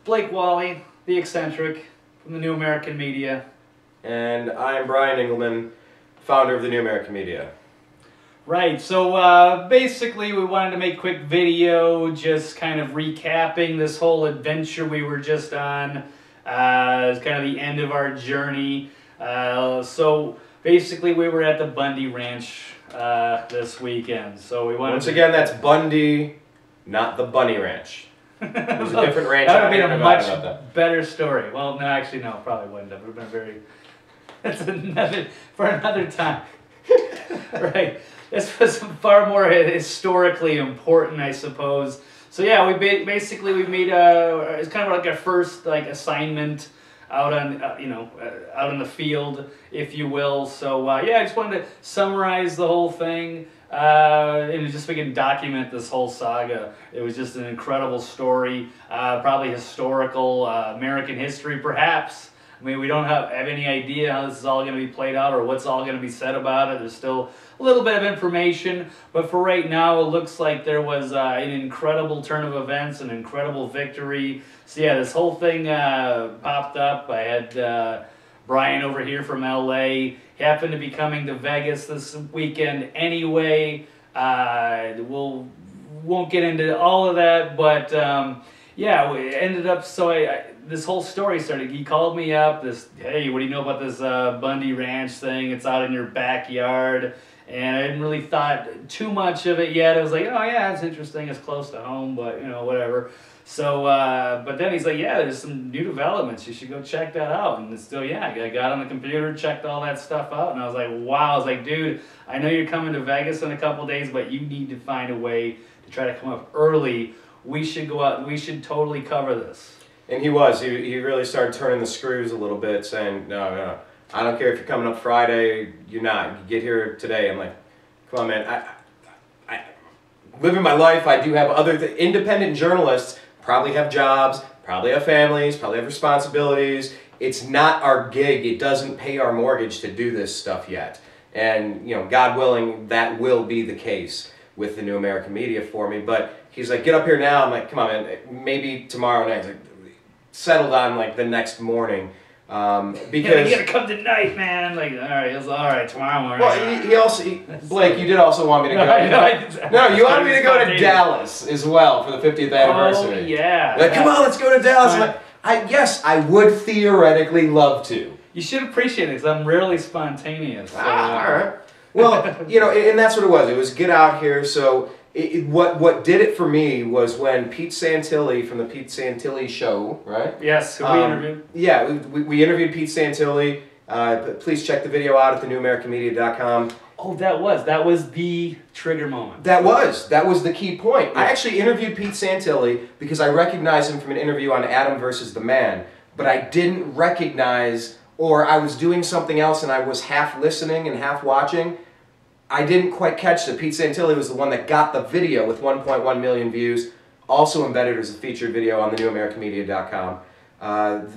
Blake Walley, the Eccentric, from the New American Media. And I'm Brian Engelman, founder of the New American Media. Right, so basically we wanted to make a quick video just kind of recapping this whole adventure we were just on. It's kind of the end of our journey. So basically we were at the Bundy Ranch this weekend. So we wanted Once again, that's Bundy, not the Bunny Ranch. There's a different ranch. That would have been a much better story. Well, no, actually, no, probably wouldn't have. It would have been very... That's another... for another time. Right. This was far more historically important, I suppose. So yeah, we basically we made it's kind of like our first assignment out on out in the field, if you will. So yeah, I just wanted to summarize the whole thing. And just we can document this whole saga. It was just an incredible story, probably historical, American history perhaps. I mean, we don't have any idea how this is all going to be played out or what's all going to be said about it. There's still a little bit of information, but for right now, it looks like there was an incredible turn of events, an incredible victory. So yeah, this whole thing popped up. I had Brian over here from LA. He happened to be coming to Vegas this weekend anyway. Won't get into all of that, but yeah, we ended up, so this whole story started. He called me up, hey, what do you know about this Bundy Ranch thing? It's out in your backyard. And I hadn't really thought too much of it yet. I was like, oh yeah, it's interesting, it's close to home, but whatever. So, but then he's like, yeah, there's some new developments. You should go check that out. And still, yeah, I got on the computer, checked all that stuff out, and I was like, wow. I was like, dude, I know you're coming to Vegas in a couple days, but you need to find a way to try to come up early. We should go out. We should totally cover this. And he really started turning the screws a little bit, saying, no, I don't care if you're coming up Friday, you're not. You get here today. I'm like, come on, man. I living my life. I do have other independent journalists. Probably have jobs, probably have families, probably have responsibilities. It's not our gig. It doesn't pay our mortgage to do this stuff yet. And, God willing, that will be the case with the New American Media for me. But he's like, get up here now. I'm like, come on, man, maybe tomorrow night. He's like, settled on the next morning. Because you gotta come tonight, man. Like, all right, tomorrow morning. Well, Blake, you did also want me to go. No, you wanted me to go to Dallas as well for the 50th anniversary. Oh yeah. Like, come on, let's go to Dallas. Like, yes, I would theoretically love to. You should appreciate it because I'm rarely spontaneous. So. All right. Well, and that's what it was. It was get out here. So what did it for me was when Pete Santilli from the Pete Santilli Show, right? Yes, who we interviewed. Yeah, we interviewed Pete Santilli. Please check the video out at thenewamericanmedia.com. Oh, that was the trigger moment. That was the key point. Yeah. I actually interviewed Pete Santilli because I recognized him from an interview on Adam versus the Man, but I didn't recognize, or I was doing something else and I was half listening and half watching. I didn't quite catch that Pete Santilli was the one that got the video with 1.1 million views, also embedded as a featured video on thenewamericanmedia.com,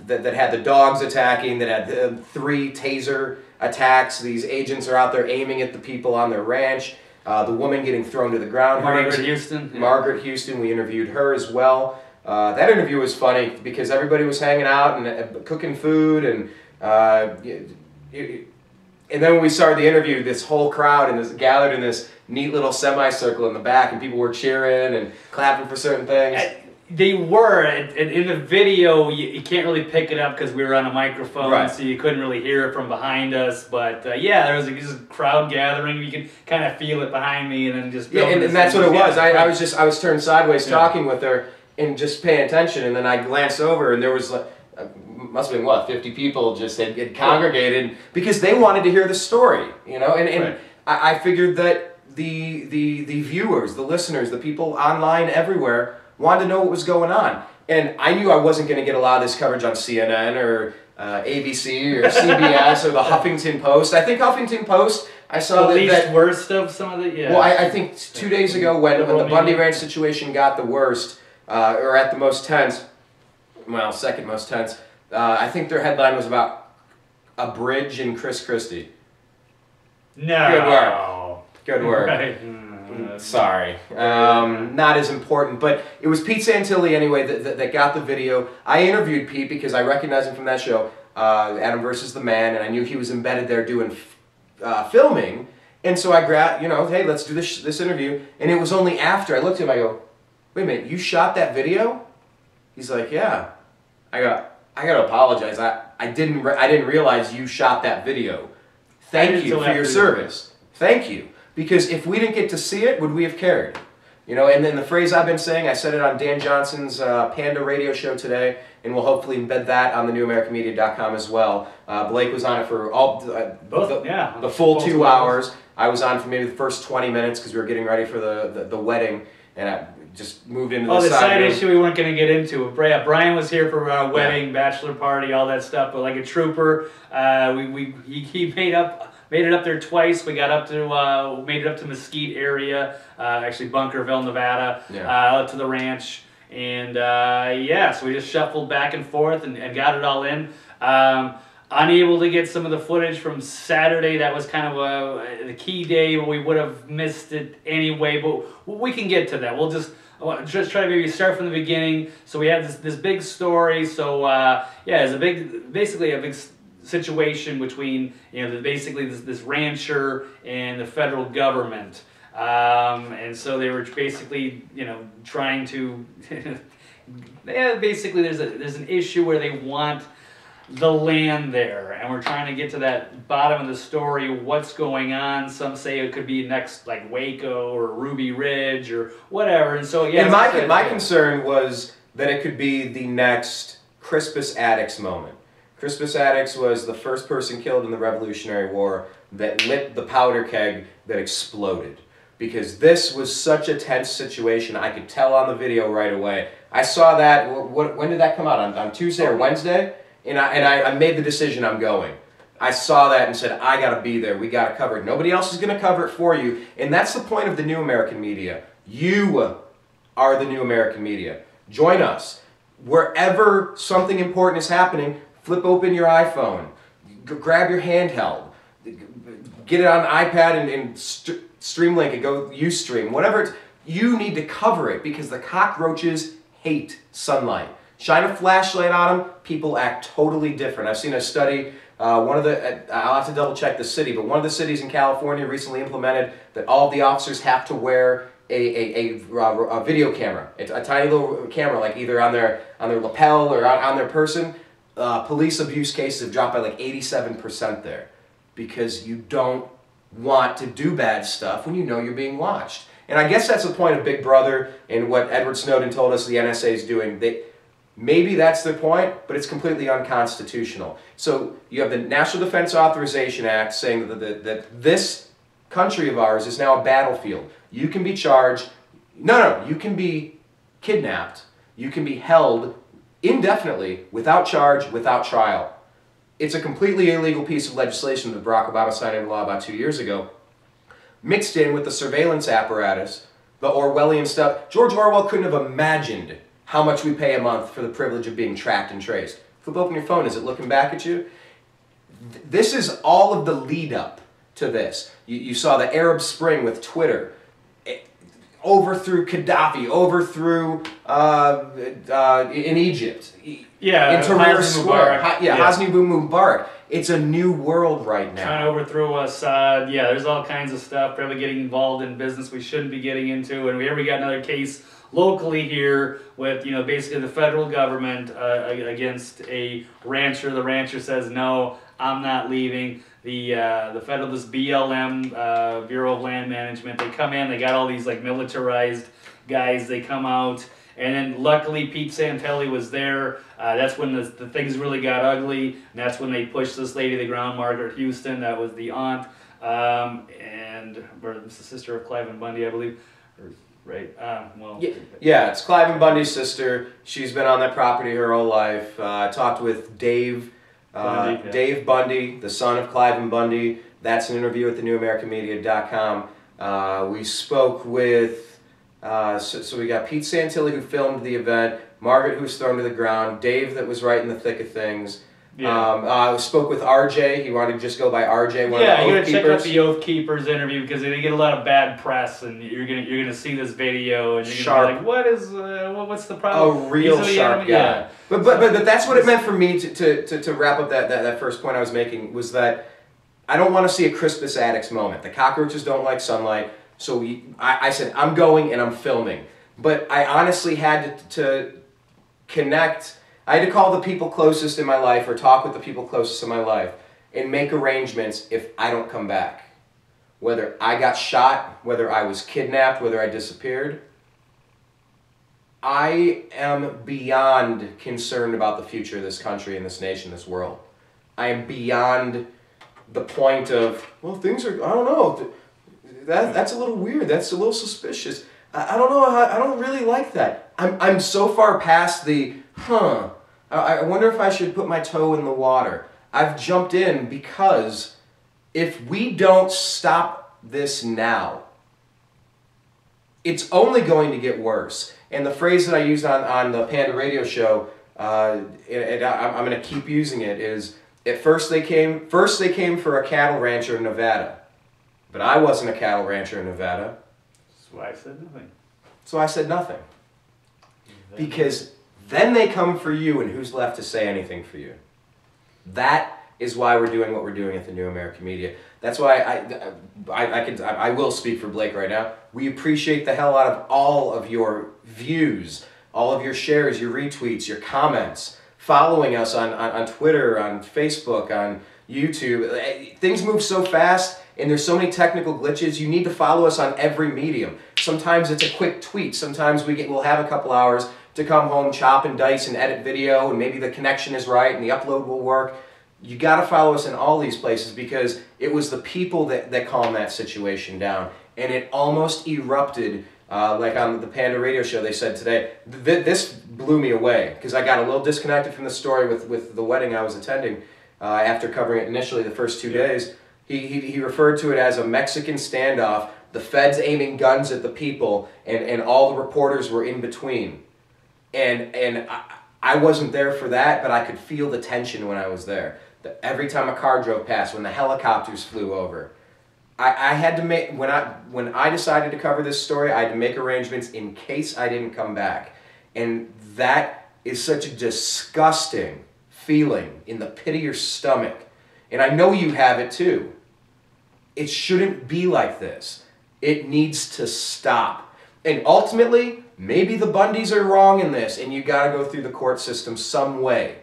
that had the dogs attacking, that had 3 taser attacks. These agents are out there aiming at the people on their ranch. The woman getting thrown to the ground. Margaret Houston. Yeah. Margaret Houston, we interviewed her as well. That interview was funny because everybody was hanging out and cooking food and then when we started the interview, this whole crowd gathered in this neat little semicircle in the back, and people were cheering and clapping for certain things. They were. In the video, you can't really pick it up because we were on a microphone, right. So you couldn't really hear it from behind us. But yeah, there was just a crowd gathering. You could kind of feel it behind me, and then just and that's what it was. I was turned sideways talking with her and just paying attention, and then I glanced over, and there was must have been what, 50 people just had congregated because they wanted to hear the story, and right. I figured that the viewers, the listeners, the people online everywhere wanted to know what was going on. And I knew I wasn't going to get a lot of this coverage on CNN or ABC or CBS or the Huffington Post. I think Huffington Post, I saw that worst of some of the, yeah. Well, I think 2 days ago when the Bundy Ranch situation got the worst, or at the most tense, well, second most tense, I think their headline was about a bridge in Chris Christie. No. Good work. Good work. Right. Sorry, not as important, but it was Pete Santilli anyway that got the video. I interviewed Pete because I recognized him from that show, Adam versus the Man, and I knew he was embedded there doing filming, and so I grabbed, hey, let's do this interview, and it was only after I looked at him, I go, wait a minute, you shot that video? He's like, yeah. I gotta apologize. I didn't realize you shot that video. Thank you for your service. Thank you. Because if we didn't get to see it, would we have cared? And then the phrase I've been saying, I said it on Dan Johnson's Panda radio show today, and we'll hopefully embed that on the newamericanmedia.com as well. Blake was on it for the full 2 hours. I was on for maybe the first 20 minutes because we were getting ready for the wedding, and I just moved into the side issue we weren't going to get into. Brian was here for a wedding, bachelor party, all that stuff, but like a trooper, he made it up there twice. We got up to made it up to Mesquite area, actually Bunkerville, Nevada, up to the ranch, and so we just shuffled back and forth and got it all in. Unable to get some of the footage from Saturday. That was kind of the key day, but we would have missed it anyway. But we can get to that. We'll just try to maybe start from the beginning. So we have this big story. So it's basically a big situation between basically this rancher and the federal government, and so they were basically trying to basically there's an issue where they want the land there, and we're trying to get to that bottom of the story, what's going on. Some say it could be next, like Waco or Ruby Ridge or whatever, and so And my concern was that it could be the next Crispus Attucks moment. Crispus Attucks was the first person killed in the Revolutionary War that lit the powder keg that exploded. Because this was such a tense situation, I could tell on the video right away. I saw that, when did that come out? On Tuesday or Wednesday? And I made the decision I'm going. I saw that and said, I gotta be there, we gotta cover it. Nobody else is gonna cover it for you. And that's the point of the New American Media. You are the New American Media. Join us. Wherever something important is happening, flip open your iPhone, grab your handheld, get it on an iPad and Streamlink it, go Ustream, whatever. You need to cover it because the cockroaches hate sunlight. Shine a flashlight on them, people act totally different. I've seen a study, I'll have to double check the city, but one of the cities in California recently implemented that all of the officers have to wear a video camera. It's a tiny little camera, like either on their lapel or on their person. Police abuse cases have dropped by like 87% there because you don't want to do bad stuff when you know you're being watched. And I guess that's the point of Big Brother and what Edward Snowden told us the NSA is doing. Maybe that's the point, but it's completely unconstitutional. So you have the National Defense Authorization Act saying that this country of ours is now a battlefield. You can be charged, you can be kidnapped, you can be held indefinitely without charge, without trial. It's a completely illegal piece of legislation that Barack Obama signed into law about 2 years ago, mixed in with the surveillance apparatus, the Orwellian stuff. George Orwell couldn't have imagined how much we pay a month for the privilege of being tracked and traced. Flip open your phone, is it looking back at you? This is all of the lead up to this. You saw the Arab Spring with Twitter. Overthrew Gaddafi, overthrew in Egypt. In Tahrir Square. Hosni Mubarak. It's a new world right now. Trying to overthrow Assad. There's all kinds of stuff. Probably getting involved in business we shouldn't be getting into. And we got another case locally here with basically the federal government against a rancher. The rancher says, no, I'm not leaving. The federal, this BLM, Bureau of Land Management, they come in, they got all these like militarized guys, they come out, and then luckily Pete Santilli was there. That's when the things really got ugly, and that's when they pushed this lady to the ground, Margaret Houston. That was the aunt, and it's the sister of Clive and Bundy, I believe. Right. It's Clive and Bundy's sister. She's been on that property her whole life. I talked with Dave Bundy, the son of Clive and Bundy. That's an interview at thenewamericanmedia.com. We spoke with, so we got Pete Santilli who filmed the event, Margaret who was thrown to the ground, Dave that was right in the thick of things, Yeah. Spoke with RJ. He wanted to just go by RJ. One Yeah, of you the gotta check out the Oath Keepers interview because they get a lot of bad press, and you're gonna see this video and you're gonna be like, what's the problem? A real sharp guy. Yeah. But that's what it meant for me to wrap up that first point I was making, was that I don't want to see a Crispus Attucks moment. The cockroaches don't like sunlight, so I said I'm going and I'm filming. But I honestly had to connect. I had to call the people closest in my life, or talk with the people closest in my life, and make arrangements if I don't come back. Whether I got shot, whether I was kidnapped, whether I disappeared. I am beyond concerned about the future of this country and this nation, this world. I am beyond the point of, well, things are, I don't know, that's a little weird, that's a little suspicious. I don't know, I don't really like that. I'm so far past the, I wonder if I should put my toe in the water. I've jumped in because if we don't stop this now, it's only going to get worse. And the phrase that I used on the Panda Radio show, and I'm going to keep using it, is, at first they came for a cattle rancher in Nevada. But I wasn't a cattle rancher in Nevada. That's why I said nothing. So I said nothing. Because then they come for you, and who's left to say anything for you? That is why we're doing what we're doing at the New American Media. That's why I will speak for Blake right now. We appreciate the hell out of all of your views, all of your shares, your retweets, your comments, following us on Twitter, on Facebook, on YouTube. Things move so fast, and there's so many technical glitches. You need to follow us on every medium. Sometimes it's a quick tweet. Sometimes we'll have a couple hours to come home, chop and dice and edit video, and maybe the connection is right and the upload will work. You got to follow us in all these places, because it was the people that calmed that situation down. And it almost erupted, like on the Panda Radio show they said today. This blew me away, because I got a little disconnected from the story with the wedding I was attending after covering it initially the first 2 days. He referred to it as a Mexican standoff, the feds aiming guns at the people, and all the reporters were in between. And I wasn't there for that, but I could feel the tension when I was there. Every time a car drove past, when the helicopters flew over, I had to make, when I decided to cover this story, I had to make arrangements in case I didn't come back. And that is such a disgusting feeling in the pit of your stomach. And I know you have it too. It shouldn't be like this. It needs to stop. And ultimately, maybe the Bundys are wrong in this, and you got to go through the court system some way.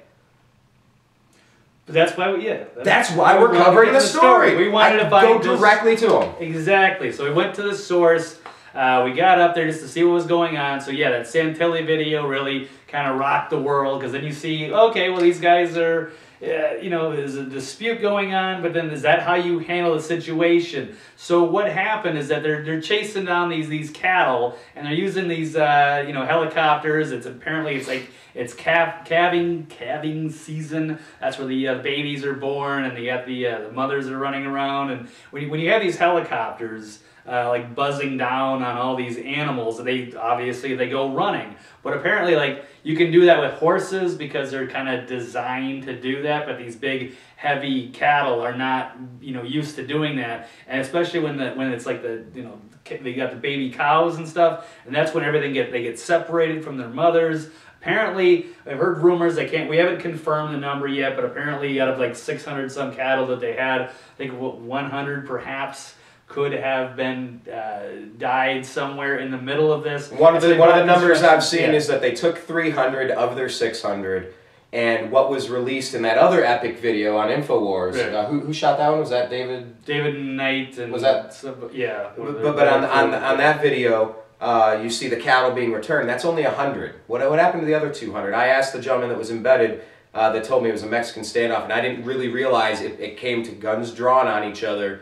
But that's why that's why we're covering the story. We wanted to go directly to them. Exactly. So we went to the source. We got up there just to see what was going on. So yeah, that Santilli video really kind of rocked the world, because then you see, okay, well, these guys are, there's a dispute going on, but then is that how you handle the situation? So what happened is that they're chasing down these cattle, and they're using these helicopters. It's calving season. That's where the babies are born, and you got the mothers are running around. And when you have these helicopters like buzzing down on all these animals, they go running. But apparently, you can do that with horses, because they're kind of designed to do that. But these big, heavy cattle are not, used to doing that. And especially when it's like they got the baby cows and stuff, and that's when they get separated from their mothers. Apparently, I've heard rumors, we haven't confirmed the number yet, but apparently out of 600 some cattle that they had, I think 100 perhaps could have been died somewhere in the middle of this. One of the numbers I've seen is that they took 300 of their 600, and what was released in that other epic video on InfoWars, who shot that one? Was that David? David Knight. And was that? Yeah. But on that video, you see the cattle being returned. That's only 100. What happened to the other 200? I asked the gentleman that was embedded that told me it was a Mexican standoff, and I didn't really realize it came to guns drawn on each other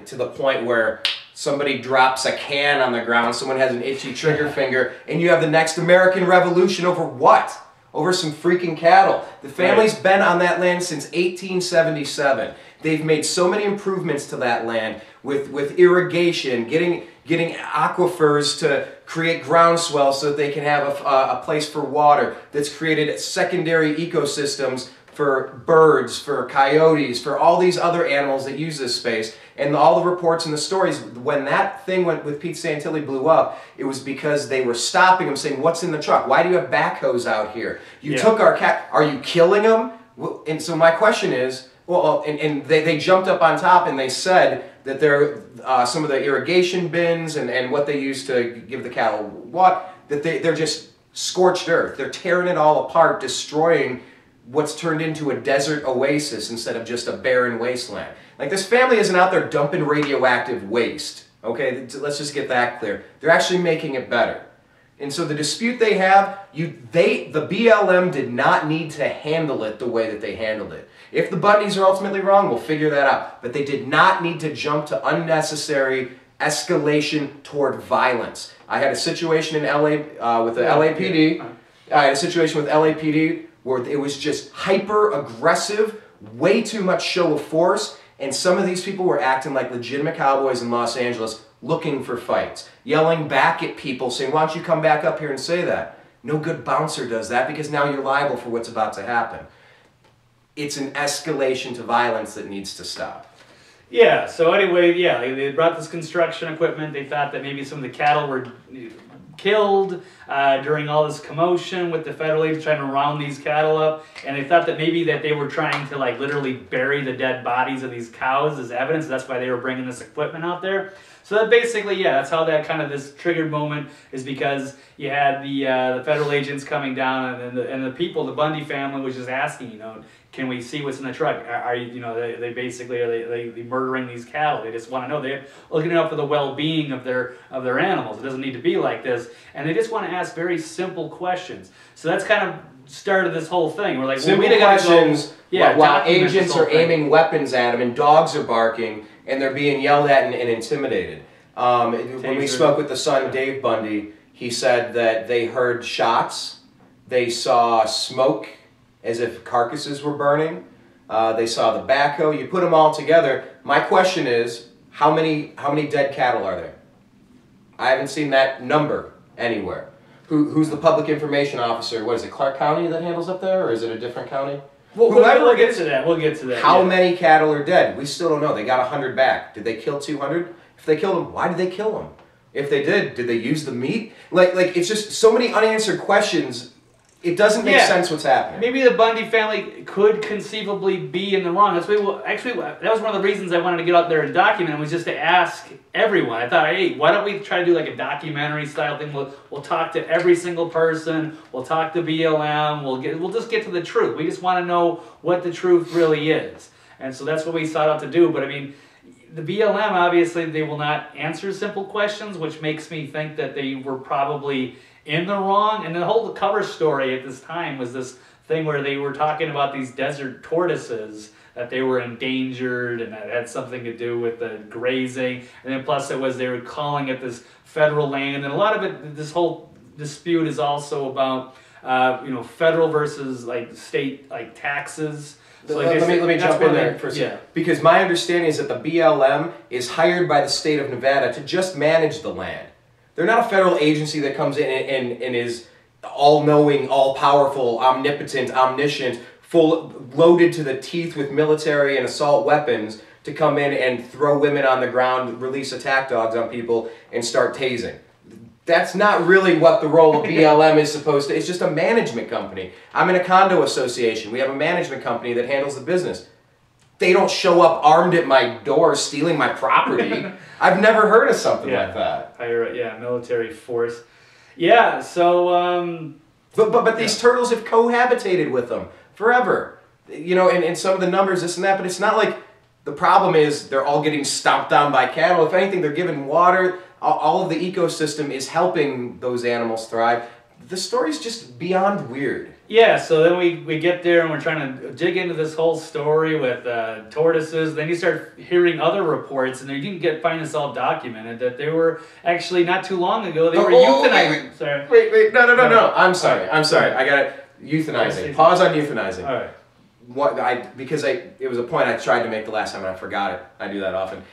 to the point where somebody drops a can on the ground, someone has an itchy trigger finger, and you have the next American Revolution over what? Over some freaking cattle. The family's been on that land since 1877. They've made so many improvements to that land with irrigation, getting aquifers to create groundswell so that they can have a place for water, that's created secondary ecosystems for birds, for coyotes, for all these other animals that use this space. And all the reports and the stories, when that thing went with Pete Santilli blew up, it was because they were stopping him saying, what's in the truck? Why do you have backhoes out here? You took our cat. Are you killing them? And so my question is, well, and they jumped up on top and they said that they're some of the irrigation bins and what they use to give the cattle water, that they're just scorched earth. They're tearing it all apart, destroying what's turned into a desert oasis instead of just a barren wasteland. Like, this family isn't out there dumping radioactive waste, okay? Let's just get that clear. They're actually making it better. And so the dispute they have, the BLM did not need to handle it the way that they handled it. If the Bundys are ultimately wrong, we'll figure that out. But they did not need to jump to unnecessary escalation toward violence. I had a situation in LA with the LAPD. I had a situation with LAPD where it was just hyper-aggressive, way too much show of force, and some of these people were acting like legitimate cowboys in Los Angeles looking for fights, yelling back at people, saying, why don't you come back up here and say that? No good bouncer does that because now you're liable for what's about to happen. It's an escalation to violence that needs to stop. Yeah, so anyway, yeah, they brought this construction equipment. They thought that maybe some of the cattle were killed during all this commotion with the federal agents trying to round these cattle up, and they thought that maybe that they were trying to like literally bury the dead bodies of these cows as evidence. That's why they were bringing this equipment out there. So that basically, yeah, that's how that kind of this triggered moment is, because you had the federal agents coming down, and the people, the Bundy family, was just asking, you know, can we see what's in the truck? Are you know, they basically, are they murdering these cattle? They just want to know. They're looking out for the well-being of their animals. It doesn't need to be like this, and they just want to ask very simple questions. So that's kind of started this whole thing. We're like, simple questions. While agents are aiming weapons at them and dogs are barking and they're being yelled at and intimidated. When we spoke with the son, Dave Bundy, he said that they heard shots, they saw smoke as if carcasses were burning, they saw the backhoe. You put them all together. My question is, how many dead cattle are there? I haven't seen that number anywhere. Who's the public information officer? What is it, Clark County that handles up there, or is it a different county? Well, we'll get to that. We'll get to that. How many cattle are dead? We still don't know. They got 100 back. Did they kill 200? If they killed them, why did they kill them? If they did they use the meat? Like it's just so many unanswered questions. It doesn't make sense what's happening. Maybe the Bundy family could conceivably be in the wrong. That's actually, that was one of the reasons I wanted to get out there and document, was just to ask everyone. I thought, hey, why don't we try to do like a documentary style thing? We'll talk to every single person. We'll talk to BLM. We'll just get to the truth. We just want to know what the truth really is. And so that's what we sought out to do. But I mean, the BLM, obviously, they will not answer simple questions, which makes me think that they were probably in the wrong. And the whole cover story at this time was this thing where they were talking about these desert tortoises, that they were endangered, and that had something to do with the grazing. And then plus it was, they were calling it this federal land. And a lot of it, this whole dispute is also about, you know, federal versus like state, like taxes. So let me jump in there for a second. Because my understanding is that the BLM is hired by the state of Nevada to just manage the land. They're not a federal agency that comes in and is all-knowing, all-powerful, omnipotent, omniscient, loaded to the teeth with military and assault weapons to come in and throw women on the ground, release attack dogs on people, and start tasing. That's not really what the role of BLM is supposed to. It's just a management company. I'm in a condo association. We have a management company that handles the business. They don't show up armed at my door stealing my property. I've never heard of something like that. Military force. Yeah, so... But these turtles have cohabitated with them forever. You know, and some of the numbers, this and that, but it's not like the problem is they're all getting stomped down by cattle. If anything, they're given water. All of the ecosystem is helping those animals thrive. The story's just beyond weird. Yeah, so then we get there and we're trying to dig into this whole story with tortoises. Then you start hearing other reports, and you can find this all documented, that they were actually, not too long ago, they were euthanizing. Sorry. Wait, no. I'm sorry. I got it. Euthanizing. Pause on euthanizing. All right. Because it was a point I tried to make the last time and I forgot it. I do that often.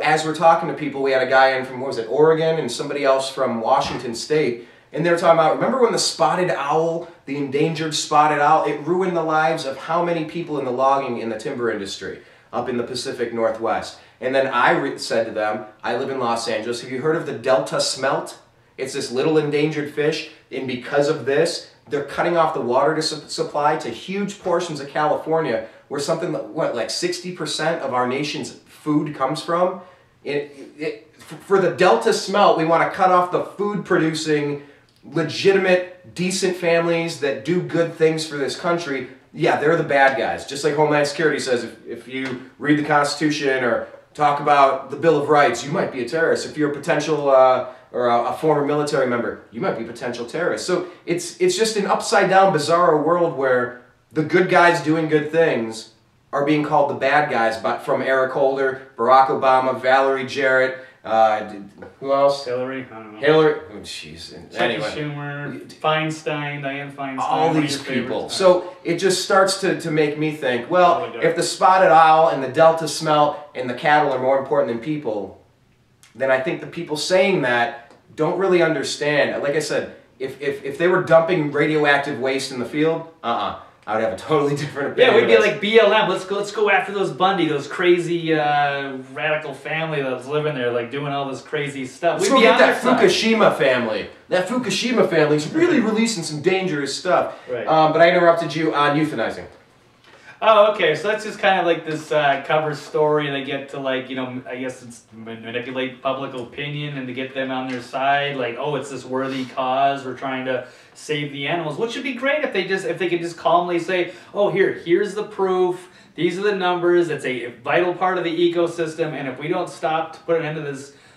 As we're talking to people, we had a guy in from, what was it, Oregon, and somebody else from Washington State. And they're talking about, remember when the spotted owl, the endangered spotted owl, it ruined the lives of how many people in the logging in the timber industry up in the Pacific Northwest. And then I said to them, I live in Los Angeles, have you heard of the Delta smelt? It's this little endangered fish, and because of this, they're cutting off the water supply to huge portions of California, where something, like 60% of our nation's food comes from. For the Delta smelt, we want to cut off the food-producing, legitimate, decent families that do good things for this country. Yeah, they're the bad guys. Just like Homeland Security says, if you read the Constitution or talk about the Bill of Rights, you might be a terrorist. If you're a potential or a former military member, you might be a potential terrorist. So it's just an upside-down, bizarro world where the good guys doing good things are being called the bad guys, but from Eric Holder, Barack Obama, Valerie Jarrett, who else? Hillary, I don't know. Hillary, oh jeez. Anyway. Schumer, Feinstein, Dianne Feinstein. All these people. So it just starts to make me think, well, if the spotted owl and the Delta smelt and the cattle are more important than people, then I think the people saying that don't really understand. Like I said, if they were dumping radioactive waste in the field, I would have a totally different opinion. Yeah, we'd be like BLM. Let's go after those Bundy, those crazy radical family that's living there, like doing all this crazy stuff. Let's go get that Fukushima family. That Fukushima family's really releasing some dangerous stuff. Right. But I interrupted you on euthanizing. Oh, okay. So that's just kind of like this cover story. They get to, like, you know, I guess it's manipulate public opinion and to get them on their side. Like, oh, it's this worthy cause. We're trying to save the animals, which would be great if they could just calmly say, oh, here's the proof. These are the numbers. It's a vital part of the ecosystem, and if we don't stop to put an end to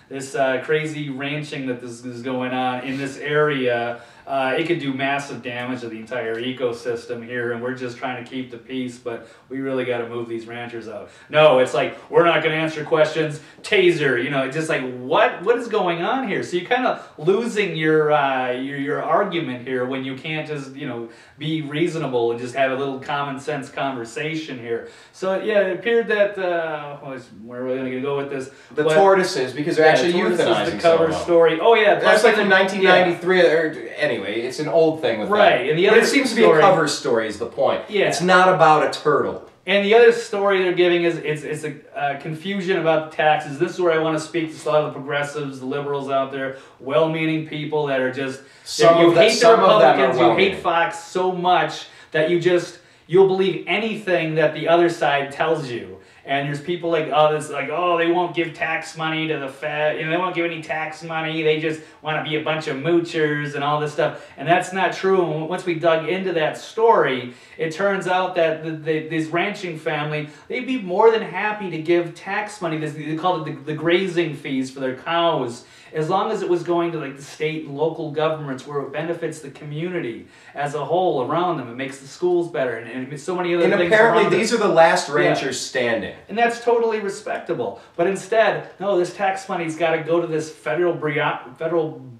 this crazy ranching that is going on in this area, it could do massive damage to the entire ecosystem here, and we're just trying to keep the peace, but we really got to move these ranchers out. No, it's like, we're not going to answer questions, taser, you know, just like, what is going on here? So you're kind of losing your argument here when you can't just, you know, be reasonable and just have a little common sense conversation here. So yeah, it appeared that, where are we going to go with this? The tortoises, because they're actually euthanizing the cover story. Oh yeah. That's like from 1993, or anyway, it's an old thing with right. that. And the other but it seems to be a cover story is the point. Yeah. It's not about a turtle. And the other story they're giving is it's a confusion about the taxes. This is where I want to speak to a lot of the progressives, the liberals out there, well-meaning people that are just, you hate the Republicans, you hate Fox so much that you'll believe anything that the other side tells you. And there's people like, oh, they won't give tax money to the Fed, you know, they won't give any tax money, they just want to be a bunch of moochers and all this stuff. And that's not true. And once we dug into that story, it turns out that this ranching family, they'd be more than happy to give tax money, they call it the grazing fees for their cows, as long as it was going to like the state and local governments where it benefits the community as a whole around them. It makes the schools better and so many other things. And apparently these are the last ranchers standing. And that's totally respectable. But instead, no, this tax money's got to go to this federal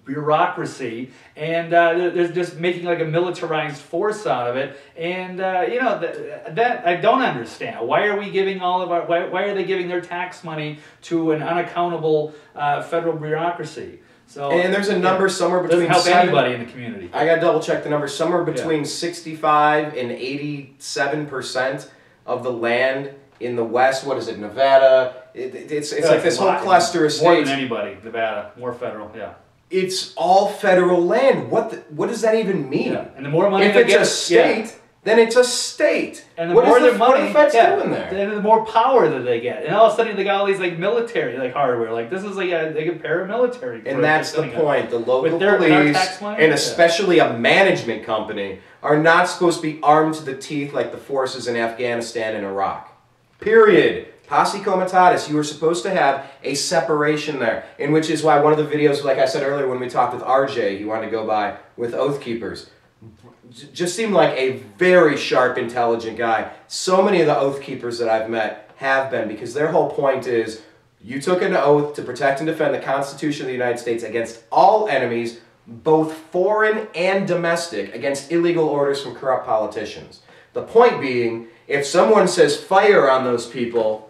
bureaucracy, and they're just making like a militarized force out of it. And you know, that I don't understand. Why are we giving all of our? Why are they giving their tax money to an unaccountable federal bureaucracy? So, and there's a number somewhere between doesn't help anybody in the community. I got to double check the number. Somewhere between 65 and 87% of the land in the West. What is it? Nevada. It's like this whole cluster of states. More than anybody. Nevada, more federal. Yeah. It's all federal land. What does that even mean? Yeah. And the more money if it's a state, then it's a state. And the more their money, what are the feds doing there? And the more power that they get, and all of a sudden they got all these like military like hardware. Like this is like they get paramilitary. And that's the point. The local police and especially a management company are not supposed to be armed to the teeth like the forces in Afghanistan and Iraq. Period. Posse comitatus, you were supposed to have a separation there, in which is why one of the videos, like I said earlier when we talked with RJ, he wanted to go by with Oath Keepers, just seemed like a very sharp, intelligent guy. So many of the Oath Keepers that I've met have been, because their whole point is, you took an oath to protect and defend the Constitution of the United States against all enemies, both foreign and domestic, against illegal orders from corrupt politicians. The point being, if someone says fire on those people,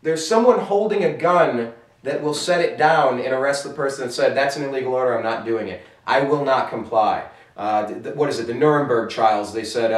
there's someone holding a gun that will set it down and arrest the person that said, that's an illegal order, I'm not doing it. I will not comply. What is it, the Nuremberg trials, they said,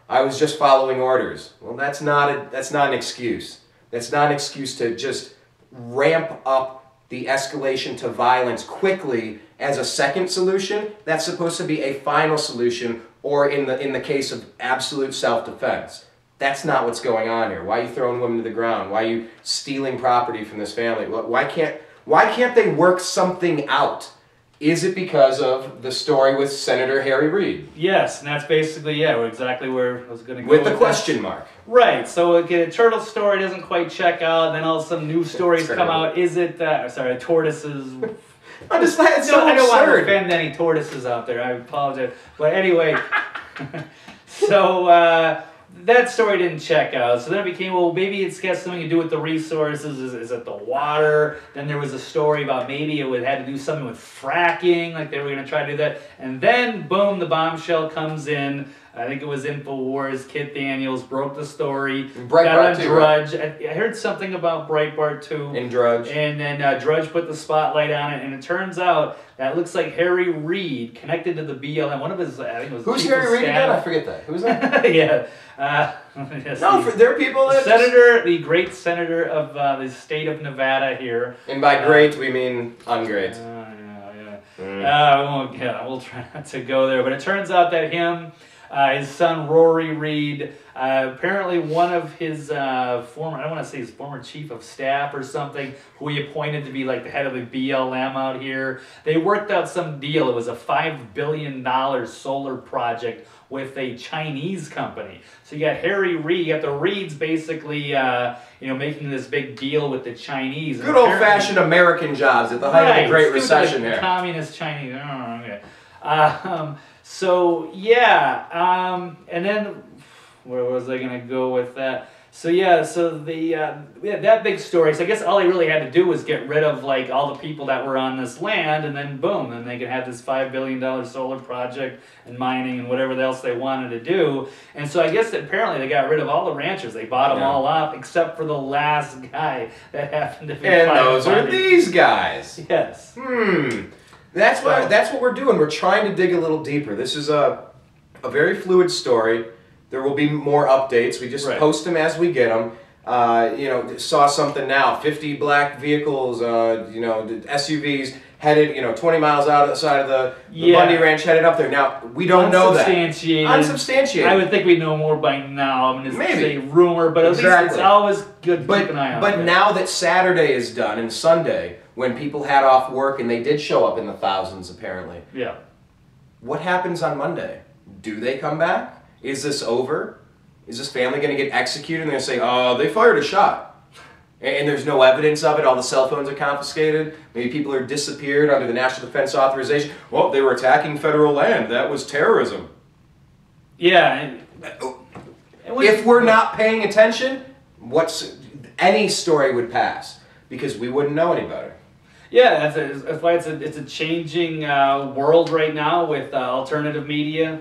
I was just following orders. Well, that's not an excuse. That's not an excuse to just ramp up the escalation to violence quickly as a second solution. That's supposed to be a final solution, or in the case of absolute self-defense. That's not what's going on here. Why are you throwing women to the ground? Why are you stealing property from this family? Why can't they work something out? Is it because of the story with Senator Harry Reid? Yes, and that's basically, exactly where I was going to go with the question mark. Right, so a turtle story doesn't quite check out, and then all of a sudden new stories come out. Is it, tortoises... I don't want to offend any tortoises out there, I apologize. But anyway, so... that story didn't check out, so then it became, well, maybe it's got something to do with the resources. Is it the water? Then there was a story about maybe it had to do something with fracking, like they were going to try to do that. And then, boom, the bombshell comes in. I think it was InfoWars. Kit Daniels broke the story. Got on Drudge. I heard something about Breitbart too. And Drudge. And then Drudge put the spotlight on it, and it turns out that looks like Harry Reid connected to the BLM. One of his, I think it was. Who's Harry Reid again? I forget that. Who's that? Yeah. There are people that the great senator of the state of Nevada here. And by great, we mean ungreat. We'll try not to go there. But it turns out that his son Rory Reid, apparently one of his former, I don't want to say his former chief of staff or something, who he appointed to be like the head of the BLM out here. They worked out some deal. It was a $5 billion solar project with a Chinese company. So you got Harry Reid, you got the Reids basically, making this big deal with the Chinese. Good old-fashioned American jobs at the height of the Great Recession here. Communist Chinese. Okay. And then where was I going to go with that? So that big story. So I guess all he really had to do was get rid of like all the people that were on this land, and then boom, then they could have this $5 billion solar project and mining and whatever else they wanted to do. And so I guess apparently they got rid of all the ranchers. They bought them all up except for the last guy that happened to be. And those are these guys. Yes. That's what we're doing. We're trying to dig a little deeper. This is a very fluid story. There will be more updates. We just post them as we get them. Saw something now. 50 black vehicles, SUVs headed, 20 miles outside of the Bundy Ranch, headed up there. Now, we don't know that. Unsubstantiated. I would think we'd know more by now. I mean, it's a rumor, but at least it's always good to keep an eye on. But now that Saturday is done and Sunday, when people had off work and they did show up in the thousands, apparently. Yeah. What happens on Monday? Do they come back? Is this over? Is this family going to get executed and they're going to say, oh, they fired a shot? And there's no evidence of it, all the cell phones are confiscated, maybe people are disappeared under the National Defense Authorization. Well, they were attacking federal land, that was terrorism. Yeah. If we're not paying attention, any story would pass, because we wouldn't know any better. Yeah, that's why it's a changing world right now with alternative media,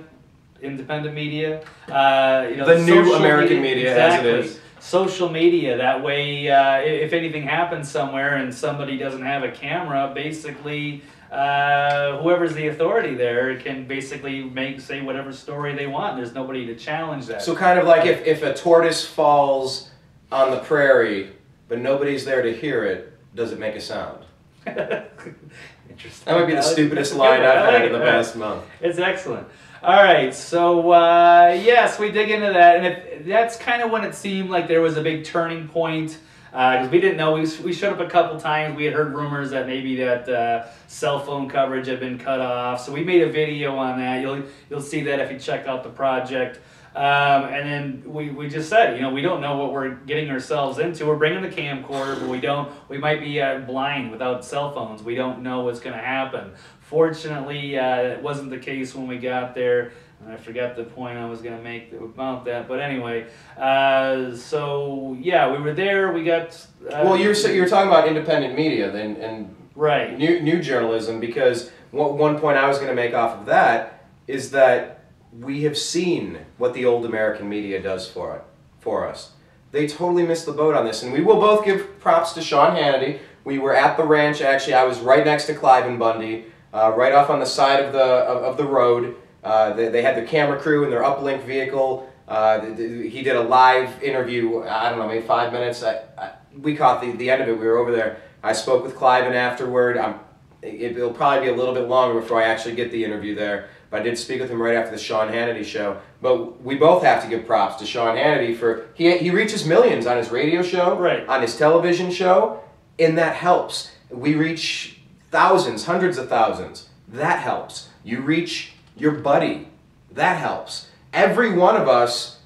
independent media. The new American media, exactly. As it is. Social media, that way if anything happens somewhere and somebody doesn't have a camera, basically whoever's the authority there can basically say whatever story they want. There's nobody to challenge that. So kind of like if a tortoise falls on the prairie, but nobody's there to hear it, does it make a sound? Interesting. That might be the stupidest line I've had in the past month. It's excellent. All right, so yes, we dig into that, and that's kind of when it seemed like there was a big turning point, because we didn't know. We showed up a couple times. We had heard rumors that maybe that cell phone coverage had been cut off, so we made a video on that. You'll see that if you check out the project. And then we just said, we don't know what we're getting ourselves into. We're bringing the camcorder, but we might be blind without cell phones. We don't know what's going to happen. Fortunately, it wasn't the case when we got there. I forgot the point I was going to make about that. But anyway, so yeah, we were there. We got... well, you were talking about independent media and right. new journalism, because one point I was going to make off of that is that we have seen what the old American media does for us. They totally missed the boat on this, and we will both give props to Sean Hannity We were at the ranch. Actually, I was right next to Clive and Bundy, right off on the side of the road. They had the camera crew in their uplink vehicle. He did a live interview. I don't know, maybe 5 minutes. We caught the end of it. We were over there. I spoke with Clive and afterward. It'll probably be a little bit longer before I actually get the interview there. But I did speak with him right after the Sean Hannity show. But we both have to give props to Sean Hannity for he reaches millions on his radio show, right, on his television show, and that helps. We reach thousands, hundreds of thousands. That helps. You reach your buddy. That helps. Every one of us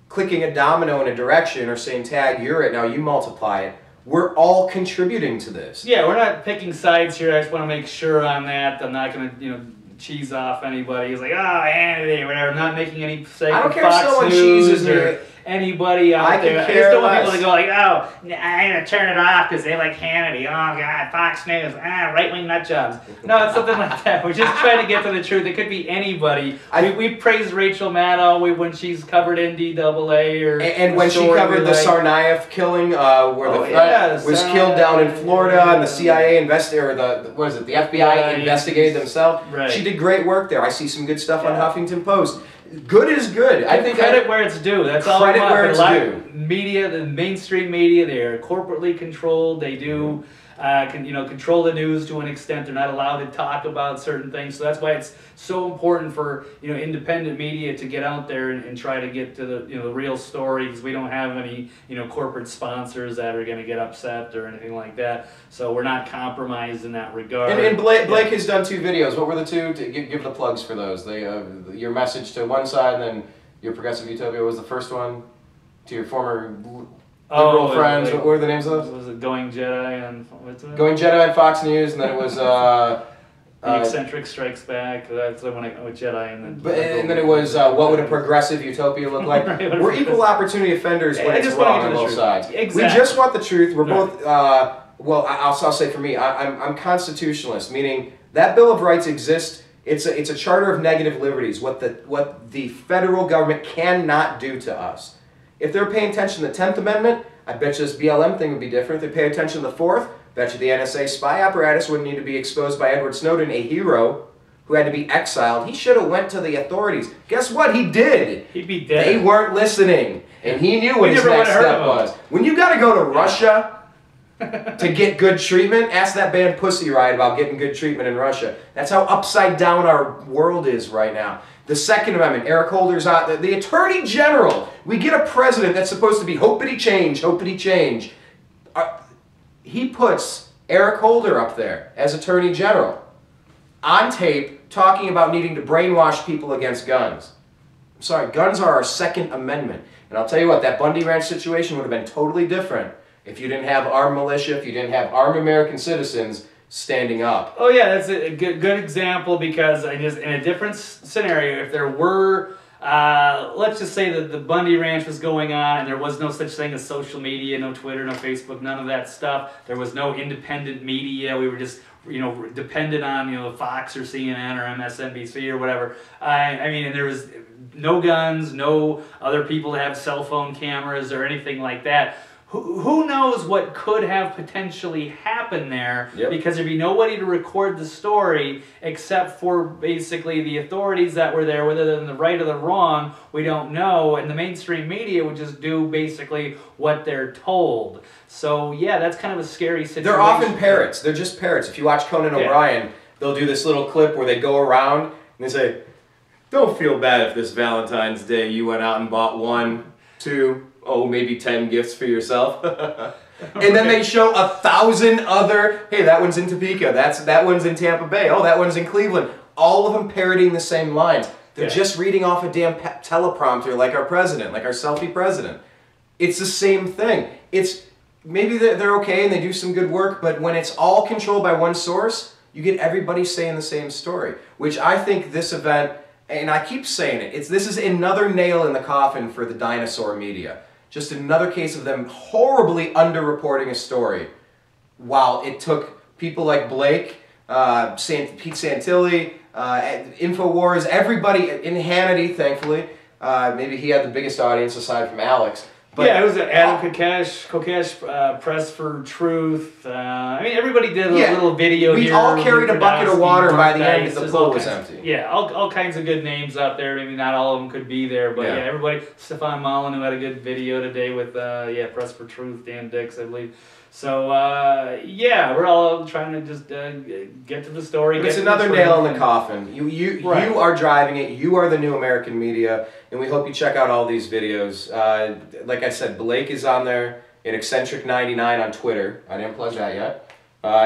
clicking a domino in a direction or saying, tag, you're it, now you multiply it. We're all contributing to this. Yeah, we're not picking sides here. I just want to make sure on that. I'm not going to, cheese off anybody. He's like, oh, Hannity, whatever. I'm not making any say. I don't care Fox if someone News cheeses or anybody out there. I just don't want people to go like, oh, I'm going to turn it off because they like Hannity. Oh, God, Fox News. Right-wing nut jobs. No, it's something like that. We're just trying to get to the truth. It could be anybody. We praised Rachel Maddow when she's covered NDAA or... And when she covered the Tsarnaev killing, where the threat was killed down in Florida, and the CIA investigated, or the FBI investigated themselves. Right. She did great work there. I see some good stuff on Huffington Post. Good is good. I think credit where it's due. That's all. Credit where it's due. Media, the mainstream media, they are corporately controlled. They do, control the news to an extent. They're not allowed to talk about certain things. So that's why it's so important for independent media to get out there and try to get to the real story, because we don't have any corporate sponsors that are going to get upset or anything like that. So we're not compromised in that regard. And Blake has done 2 videos. What were the 2? Give the plugs for those. Your message to one side, and then your Progressive Utopia was the first one to your former liberal friends. What were the names of those? Was it Going Jedi and what's it? Going Jedi and Fox News, and then it was the Eccentric Strikes Back. That's the one with Jedi and then it was what would a progressive utopia look like? Right, we're equal opportunity offenders when it's wrong on both sides. Exactly. We just want the truth. We're both. Well, I'll say for me, I'm constitutionalist, meaning that Bill of Rights exists. It's a charter of negative liberties. What the federal government cannot do to us. If they're paying attention to the 10th Amendment, I bet you this BLM thing would be different. If they pay attention to the 4th, bet you the NSA spy apparatus wouldn't need to be exposed by Edward Snowden, a hero who had to be exiled. He should have went to the authorities. Guess what? He did. He'd be dead. They weren't listening, and he knew what his next step was. When you got to go to Russia to get good treatment, ask that band Pussy Riot about getting good treatment in Russia. That's how upside down our world is right now. The Second Amendment, Eric Holder's on, the Attorney General. We get a president that's supposed to be hopeity change, hopeity change. He puts Eric Holder up there as Attorney General on tape talking about needing to brainwash people against guns. I'm sorry, guns are our Second Amendment. And I'll tell you what, that Bundy Ranch situation would have been totally different if you didn't have armed militia, if you didn't have armed American citizens standing up. Oh yeah, that's a good example, because in a different scenario, if there were, let's just say that the Bundy Ranch was going on and there was no such thing as social media, no Twitter, no Facebook, none of that stuff. There was no independent media. We were just dependent on Fox or CNN or MSNBC or whatever. I mean, and there was no guns, no other people that have cell phone cameras or anything like that. Who knows what could have potentially happened there, because there'd be nobody to record the story except for basically the authorities that were there. Whether they're in the right or the wrong, we don't know, and the mainstream media would just do basically what they're told. So yeah, that's kind of a scary situation. They're often parrots. They're just parrots. If you watch Conan O'Brien, they'll do this little clip where they go around and they say, "Don't feel bad if this Valentine's Day you went out and bought 1, 2, maybe 10 gifts for yourself." And then they show 1,000 other, hey, that one's in Topeka, that one's in Tampa Bay, oh, that one's in Cleveland. All of them parroting the same lines. They're just reading off a damn teleprompter like our president, like our selfie president. It's the same thing. Maybe they're okay and they do some good work, but when it's all controlled by one source, you get everybody saying the same story, which I think this event, and I keep saying it, this is another nail in the coffin for the dinosaur media. Just another case of them horribly underreporting a story, while it took people like Blake, Pete Santilli, InfoWars, everybody in Hannity, thankfully. Maybe he had the biggest audience aside from Alex. But, yeah, it was Adam Kokesh, Press for Truth. I mean, everybody did a little video we here. all carried a bucket of water, and by the end, the pool was kinds, empty. Yeah, all kinds of good names out there. Maybe not all of them could be there, but yeah, everybody. Stefan Mullen, who had a good video today with, Press for Truth, Dan Dix, I believe. So, we're all trying to just get to the story. It's another nail in the coffin. You are driving it. You are the new American media, and we hope you check out all these videos. Like I said, Blake is on there at Eccentric 99 on Twitter. I didn't plug that yet.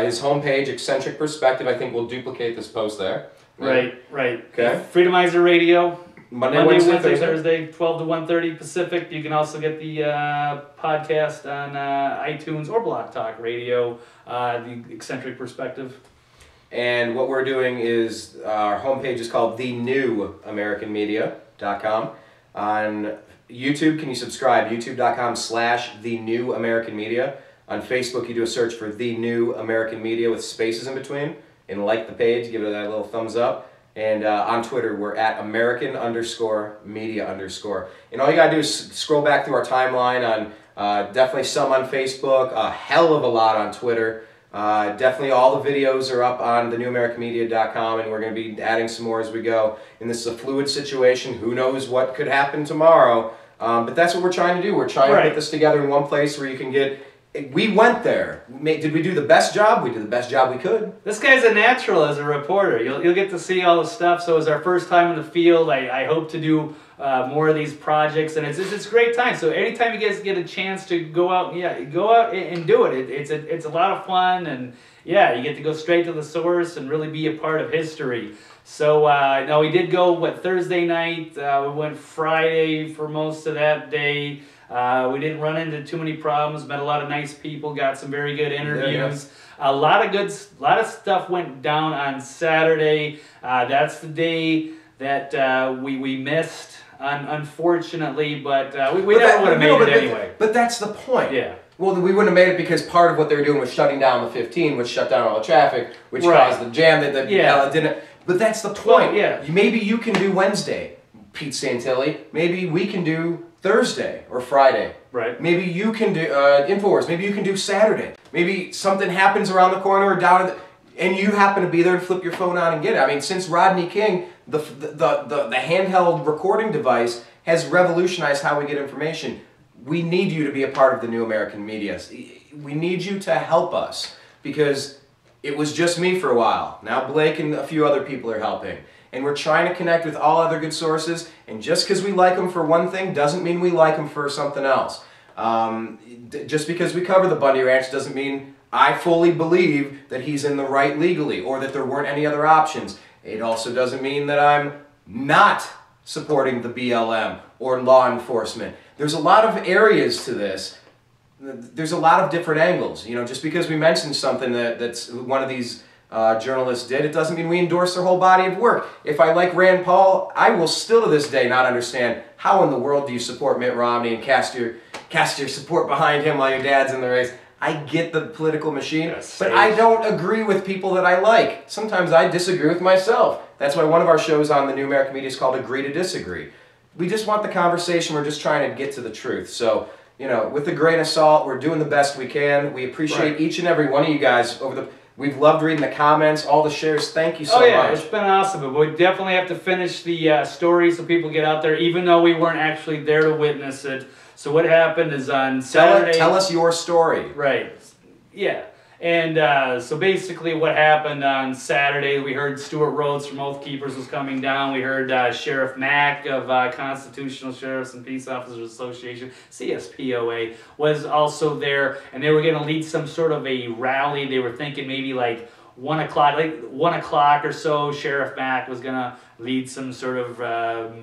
His homepage, Eccentric Perspective, I think we'll duplicate this post there. Right. Okay. Freedomizer Radio. Monday, Wednesday, Thursday, 12 to 1:30 Pacific. You can also get the podcast on iTunes or Blog Talk Radio, the Eccentric Perspective. And what we're doing is our homepage is called thenewamericanmedia.com. On YouTube, can you subscribe? youtube.com/thenewamericanmedia. On Facebook, you do a search for The New American Media with spaces in between. And like the page, give it that little thumbs up. And on Twitter, we're at American_media_. And all you gotta do is scroll back through our timeline on definitely some on Facebook, a hell of a lot on Twitter. Definitely all the videos are up on thenewamericanmedia.com, and we're gonna be adding some more as we go. And this is a fluid situation. Who knows what could happen tomorrow? But that's what we're trying to do. We're trying to put this together in one place where you can get. We went there. Did we do the best job? We did the best job we could. This guy's a natural as a reporter. You'll get to see all the stuff. So it's our first time in the field. I hope to do more of these projects, and it's a great time. So anytime you guys get a chance to go out and do it. It's a lot of fun, and you get to go straight to the source and really be a part of history. So no, we did go Thursday night. We went Friday for most of that day. We didn't run into too many problems. Met a lot of nice people. Got some very good interviews. A lot of stuff went down on Saturday. That's the day that we missed, unfortunately. But we never would have made it anyway. But that's the point. Yeah. Well, we wouldn't have made it because part of what they were doing was shutting down the 15, which shut down all the traffic, which caused the jam that didn't. But that's the point. Well, maybe you can do Wednesday, Pete Santilli. Maybe we can do Thursday or Friday. Right. Maybe you can do InfoWars. Maybe you can do Saturday. Maybe something happens around the corner or down, and you happen to be there and flip your phone on and get it. I mean, since Rodney King, the handheld recording device has revolutionized how we get information. We need you to be a part of the new American media. We need you to help us because it was just me for a while. Now Blake and a few other people are helping. And we're trying to connect with all other good sources. And just because we like them for one thing doesn't mean we like them for something else. Just because we cover the Bundy Ranch doesn't mean I fully believe that he's in the right legally or that there weren't any other options. It also doesn't mean that I'm not supporting the BLM or law enforcement. There's a lot of areas to this. There's a lot of different angles. You know, just because we mentioned something that's one of these journalists did, it doesn't mean we endorse their whole body of work. If I like Rand Paul, I will still to this day not understand how in the world do you support Mitt Romney and cast your support behind him while your dad's in the race. I get the political machine, but I don't agree with people that I like. Sometimes I disagree with myself. That's why one of our shows on the New American Media is called Agree to Disagree. We just want the conversation. We're just trying to get to the truth. So, you know, with a grain of salt, we're doing the best we can. We appreciate each and every one of you guys We've loved reading the comments, all the shares. Thank you so much. It's been awesome. But we definitely have to finish the story so people get out there, even though we weren't actually there to witness it. So what happened is on Saturday... Tell us your story. Right. Yeah. And so basically what happened on Saturday, we heard Stuart Rhodes from Oath Keepers was coming down. We heard Sheriff Mack of Constitutional Sheriffs and Peace Officers Association, CSPOA, was also there. And they were going to lead some sort of a rally. They were thinking maybe like 1 o'clock or so, Sheriff Mack was going to lead some sort of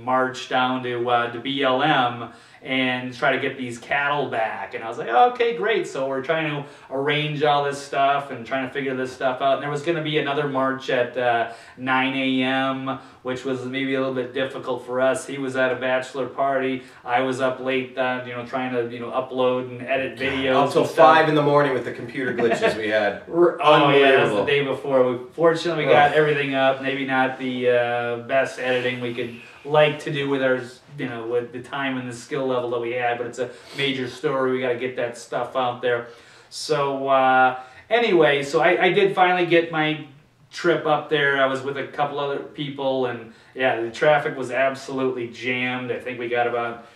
march down to BLM and try to get these cattle back. And I was like, oh, okay, great. So we're trying to arrange all this stuff and trying to figure this stuff out. And there was going to be another march at 9 a.m., which was maybe a little bit difficult for us. He was at a bachelor party. I was up late, trying to, upload and edit videos. Until 5 in the morning with the computer glitches we had. Oh, yeah, that was the day before. Fortunately, we got everything up. Maybe not the best editing we could like to do with our, with the time and the skill level that we had, but it's a major story. We got to get that stuff out there. So anyway, so I did finally get my trip up there. I was with a couple other people, and yeah, the traffic was absolutely jammed. I think we got about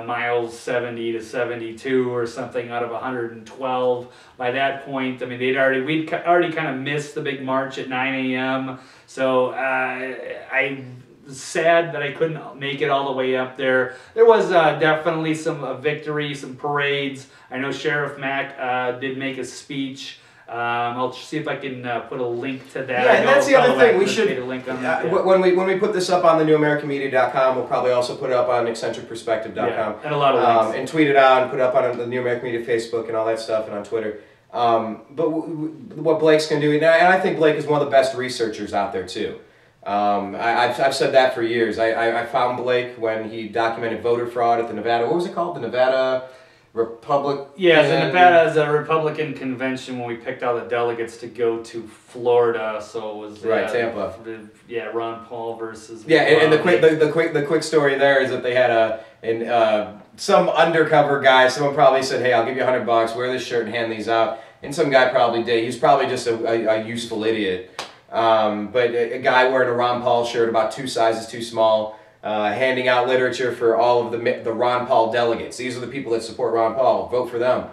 miles 70 to 72 or something out of 112 by that point. I mean, we'd already kind of missed the big march at 9 a.m. So I was sad that I couldn't make it all the way up there. There was definitely some victory, some parades. I know Sheriff Mack did make a speech. I'll see if I can put a link to that. Yeah, and that's the other thing. We should, a link on that, when we put this up on the newamericanmedia.com, we'll probably also put it up on eccentricperspective.com. Yeah, and a lot of links. And tweet it out and put it up on the New American Media Facebook and all that stuff, and on Twitter. But what Blake's going to do, and I think Blake is one of the best researchers out there too. I've said that for years. I found Blake when he documented voter fraud at the Nevada, what was it called? The Nevada Republic. Yeah, the Nevada is a Republican convention when we picked out the delegates to go to Florida. So it was Tampa. Ron Paul versus. Yeah, and the quick story there is that they had some undercover guy. Someone probably said, "Hey, I'll give you $100. Wear this shirt and hand these out." And some guy probably did. He was probably just a useful idiot. But a guy wearing a Ron Paul shirt, about 2 sizes too small. Handing out literature for all of the Ron Paul delegates. These are the people that support Ron Paul. Vote for them.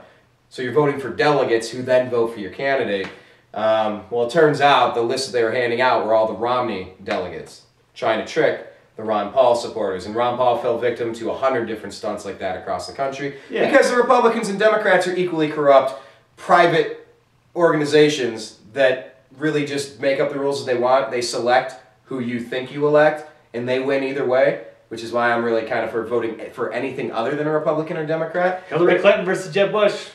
So you're voting for delegates who then vote for your candidate. Well, it turns out the list that they were handing out were all the Romney delegates, trying to trick the Ron Paul supporters. And Ron Paul fell victim to 100 different stunts like that across the country. Yeah. Because the Republicans and Democrats are equally corrupt, private organizations that really just make up the rules as they want. They select who you think you elect, and they win either way, which is why I'm really kind of for voting for anything other than a Republican or Democrat. Hillary Clinton versus Jeb Bush.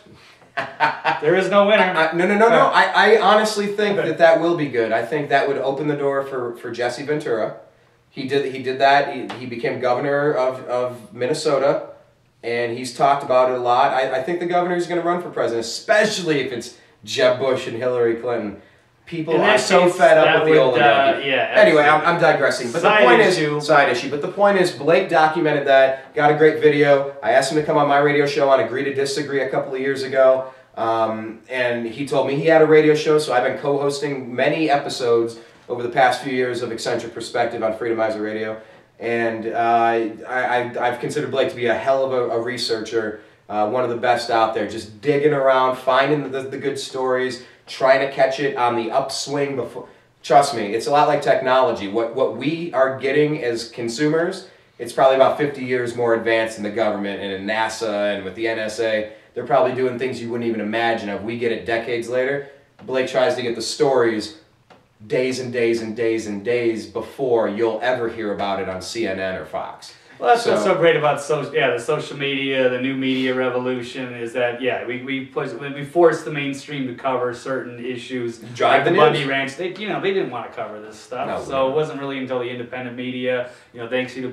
There is no winner. No. I honestly think that will be good. I think that would open the door for Jesse Ventura. He did that. He became governor of Minnesota, and he's talked about it a lot. I think the governor is going to run for president, especially if it's Jeb Bush and Hillary Clinton. People are so fed up with the oligarchy. Anyway, I'm digressing. But the point is, side issue. But the point is, Blake documented that, got a great video. I asked him to come on my radio show on Agree to Disagree a couple of years ago. And he told me he had a radio show, so I've been co-hosting many episodes over the past few years of Eccentric Perspective on Freedomizer Radio. And I've considered Blake to be a hell of a researcher, one of the best out there, just digging around, finding the good stories, trying to catch it on the upswing before. Trust me, it's a lot like technology. What we are getting as consumers, it's probably about 50 years more advanced in the government and in NASA and with the NSA. They're probably doing things you wouldn't even imagine of. We get it decades later. Blake tries to get the stories days and days and days and days before you'll ever hear about it on CNN or Fox. Well, that's what's so great about the social media, the new media revolution is that we force the mainstream to cover certain issues. Drive like the Bundy Ranch, they didn't want to cover this stuff, no, so it wasn't really until the independent media, thanks to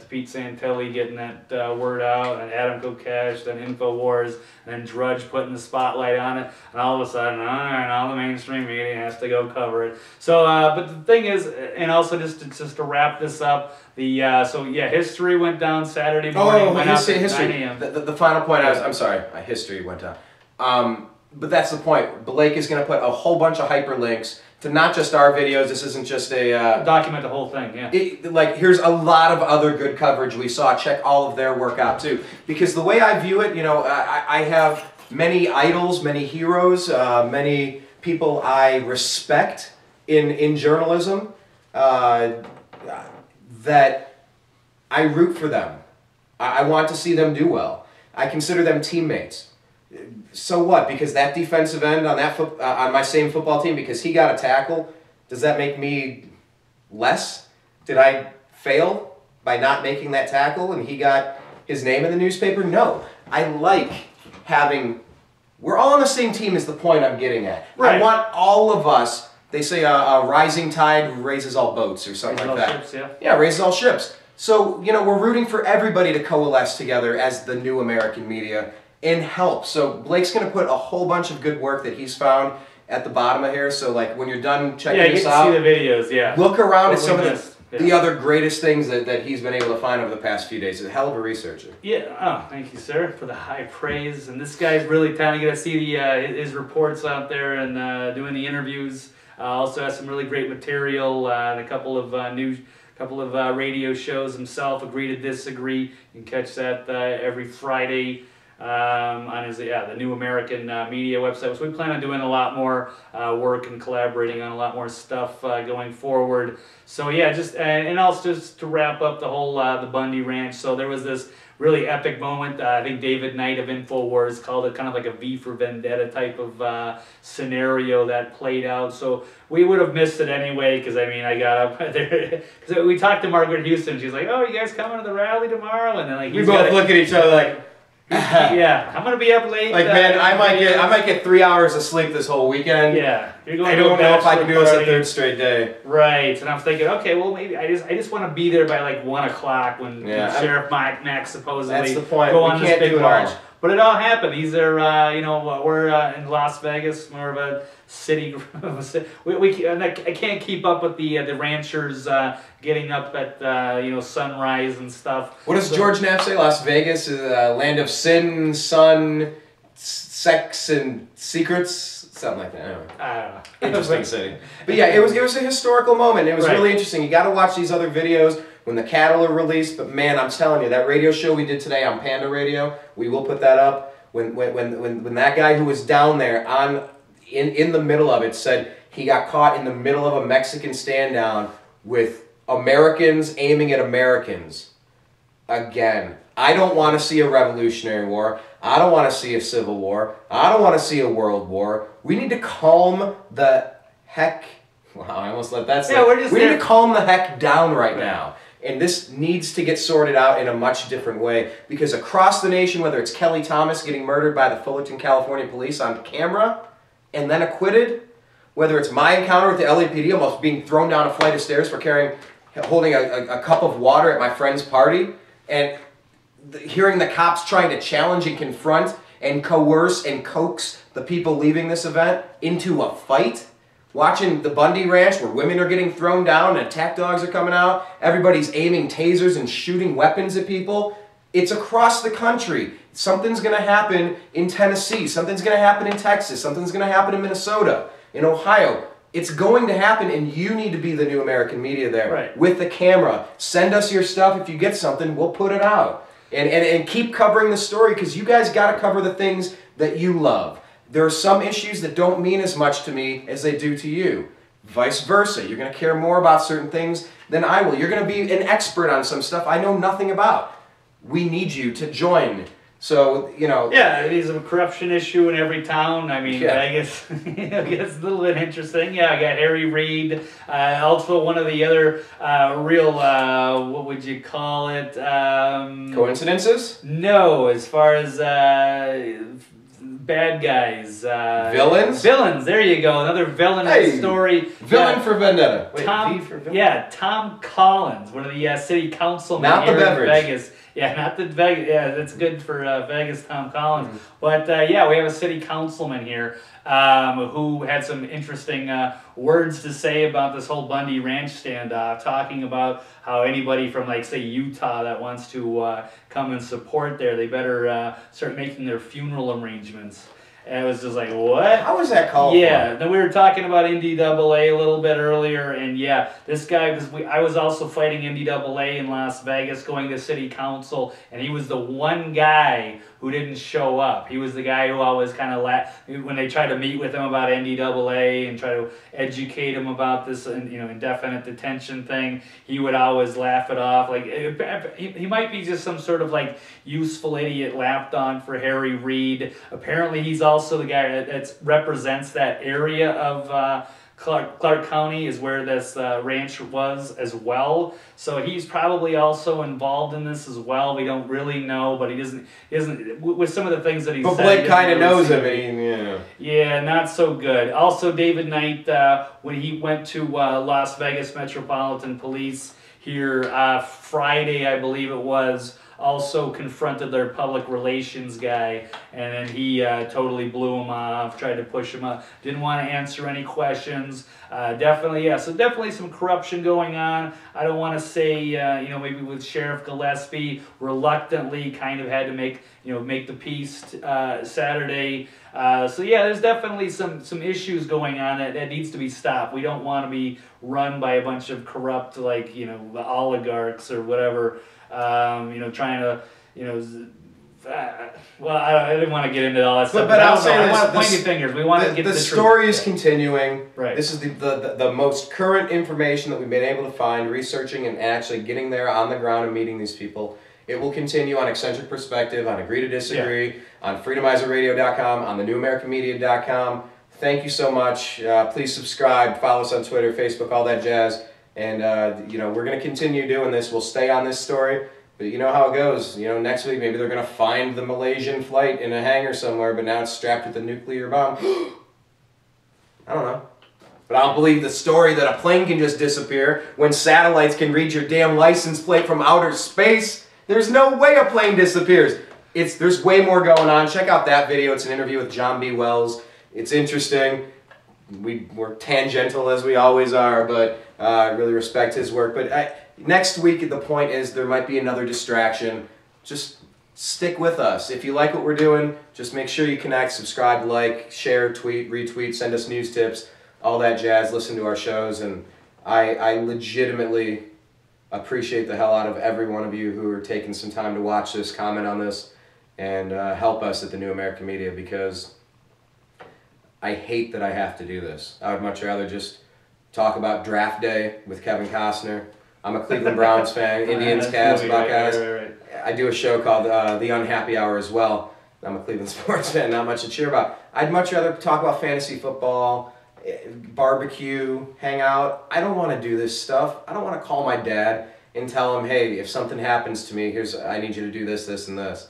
Pete Santilli getting that word out, and Adam Kokesh, then Infowars, and then Drudge putting the spotlight on it, and all of a sudden, all the mainstream media has to go cover it. So, but the thing is, and also just to wrap this up. History went down Saturday morning. History. 9 a.m. The final point. I'm sorry. History went down. But that's the point. Blake is going to put a whole bunch of hyperlinks to not just our videos. This isn't just a document the whole thing. Yeah. Here's a lot of other good coverage we saw. Check all of their work out too. Because the way I view it, I have many idols, many heroes, many people I respect in journalism. That I root for them. I want to see them do well. I consider them teammates. So what? Because that defensive end on on my same football team, because he got a tackle, does that make me less? Did I fail by not making that tackle and he got his name in the newspaper? No. I like having... We're all on the same team is the point I'm getting at. Right. I want all of us... They say a rising tide raises all boats or something like that. Ships, yeah, raises all ships. So, we're rooting for everybody to coalesce together as the new American media and help. So Blake's going to put a whole bunch of good work that he's found at the bottom of here. So, when you're done checking this out, see the videos, look around at some of the other greatest things that he's been able to find over the past few days. He's a hell of a researcher. Yeah. Oh, thank you, sir, for the high praise. And this guy's really talented. You got to see his reports out there and doing the interviews. Also has some really great material and a couple of radio shows himself. Agree to Disagree. You can catch that every Friday on his the New American Media website. So we plan on doing a lot more work and collaborating on a lot more stuff going forward. So yeah, and also just to wrap up the whole the Bundy Ranch. So there was this really epic moment. I think David Knight of InfoWars called it kind of like a V for Vendetta type of scenario that played out. So we would have missed it anyway, because I mean, I got up there, because we talked to Margaret Houston. She's like, "Oh, you guys coming to the rally tomorrow?" And then like we both look at each other like, yeah, I'm gonna be up late. Like, man, I might get 3 hours of sleep this whole weekend. Yeah, you're going I don't know if I can do this a third straight day. Right, and I'm thinking, okay, well maybe I just want to be there by like 1 o'clock when Sheriff Mack supposedly go on this big march. But it all happened. These are, we're in Las Vegas, more of a city. I can't keep up with the ranchers getting up at sunrise and stuff. What does George Knapp say? Las Vegas is a land of sin, sun, sex, and secrets. Something like that. Anyway. I don't know. Interesting city. But yeah, it was a historical moment. It was really interesting. You got to watch these other videos when the cattle are released. But man, I'm telling you, that radio show we did today on Panda Radio, we will put that up. When that guy who was down there in the middle of it said he got caught in the middle of a Mexican stand down with Americans aiming at Americans. Again, I don't want to see a revolutionary war. I don't want to see a civil war. I don't want to see a world war. We need to calm the heck... Wow, I almost let that slip. Yeah, we need to calm the heck down right now. And this needs to get sorted out in a much different way. Because across the nation, whether it's Kelly Thomas getting murdered by the Fullerton, California police on camera and then acquitted, whether it's my encounter with the LAPD almost being thrown down a flight of stairs for holding a cup of water at my friend's party, and hearing the cops trying to challenge and confront and coerce and coax the people leaving this event into a fight. Watching the Bundy Ranch where women are getting thrown down and attack dogs are coming out. Everybody's aiming tasers and shooting weapons at people. It's across the country. Something's going to happen in Tennessee. Something's going to happen in Texas. Something's going to happen in Minnesota, in Ohio. It's going to happen, and you need to be the New American Media there with the camera. Send us your stuff. If you get something, we'll put it out. And keep covering the story, because you guys got to cover the things that you love. There are some issues that don't mean as much to me as they do to you. Vice versa. You're going to care more about certain things than I will. You're going to be an expert on some stuff I know nothing about. We need you to join. So, Yeah, it is a corruption issue in every town. I mean, Vegas, it's a little bit interesting. Yeah, I got Harry Reid. Also, one of the other real, what would you call it? Coincidences? No, as far as bad guys. Villains? Villains, there you go. Another villainous story. Villain for Vendetta. Wait, V for Vendetta? Yeah, Tom Collins, one of the city councilmen Not the here beverage. in Vegas. Yeah, not the Vegas. Yeah, that's good for Vegas, Tom Collins. Mm-hmm. But yeah, we have a city councilman here who had some interesting words to say about this whole Bundy Ranch standoff, talking about how anybody from, like, say, Utah that wants to come and support there, they better start making their funeral arrangements. And it was just like, what? How was that called? Yeah, then we were talking about NDAA a little bit earlier, and yeah, this guy, I was also fighting NDAA in Las Vegas, going to city council, and he was the one guy who didn't show up. He was the guy who always kind of when they tried to meet with him about NDAA and try to educate him about this, indefinite detention thing, he would always laugh it off. Like, he might be just some sort of like useful idiot laughed on for Harry Reid. Apparently, he's also the guy that represents that area of Clark County is where this ranch was as well. So he's probably also involved in this as well. We don't really know, but he doesn't with some of the things that he said. But Blake kind of knows him, Yeah, not so good. Also, David Knight, when he went to Las Vegas Metropolitan Police here Friday, I believe it was, also confronted their public relations guy, and then he totally blew him off, tried to push him up, didn't want to answer any questions. Definitely, yeah, so definitely some corruption going on. I don't want to say, you know, maybe with Sheriff Gillespie, reluctantly kind of had to make the peace Saturday. So yeah, there's definitely some issues going on that needs to be stopped. We don't want to be run by a bunch of corrupt, like, oligarchs or whatever, trying to, well, I didn't want to get into all that stuff. But I'll say I this, want to point you fingers. We want to get the the story truth. is continuing. Right. This is the most current information that we've been able to find, researching and actually getting there on the ground and meeting these people. It will continue on Eccentric Perspective, on Agree to Disagree, on freedomizerradio.com, on thenewamericanmedia.com. Thank you so much. Please subscribe, follow us on Twitter, Facebook, all that jazz. And, we're going to continue doing this. We'll stay on this story. But you know how it goes. Next week maybe they're going to find the Malaysian flight in a hangar somewhere, but now it's strapped with a nuclear bomb. I don't know. But I don't believe the story that a plane can just disappear when satellites can read your damn license plate from outer space. There's no way a plane disappears. There's way more going on. Check out that video. It's an interview with John B. Wells. It's interesting. We're tangential as we always are, but I really respect his work. But next week, the point is there might be another distraction. Just stick with us. If you like what we're doing, just make sure you connect, subscribe, like, share, tweet, retweet, send us news tips, all that jazz. Listen to our shows. And I legitimately appreciate the hell out of every one of you who are taking some time to watch this, comment on this, and help us at the New American Media, because I hate that I have to do this. I would much rather just talk about draft day with Kevin Costner. I'm a Cleveland Browns fan, Indians, Cavs, Buckeyes. Right. I do a show called The Unhappy Hour as well. I'm a Cleveland sports fan, not much to cheer about. I'd much rather talk about fantasy football, barbecue, hang out. I don't want to do this stuff. I don't want to call my dad and tell him, hey, if something happens to me, I need you to do this, this, and this.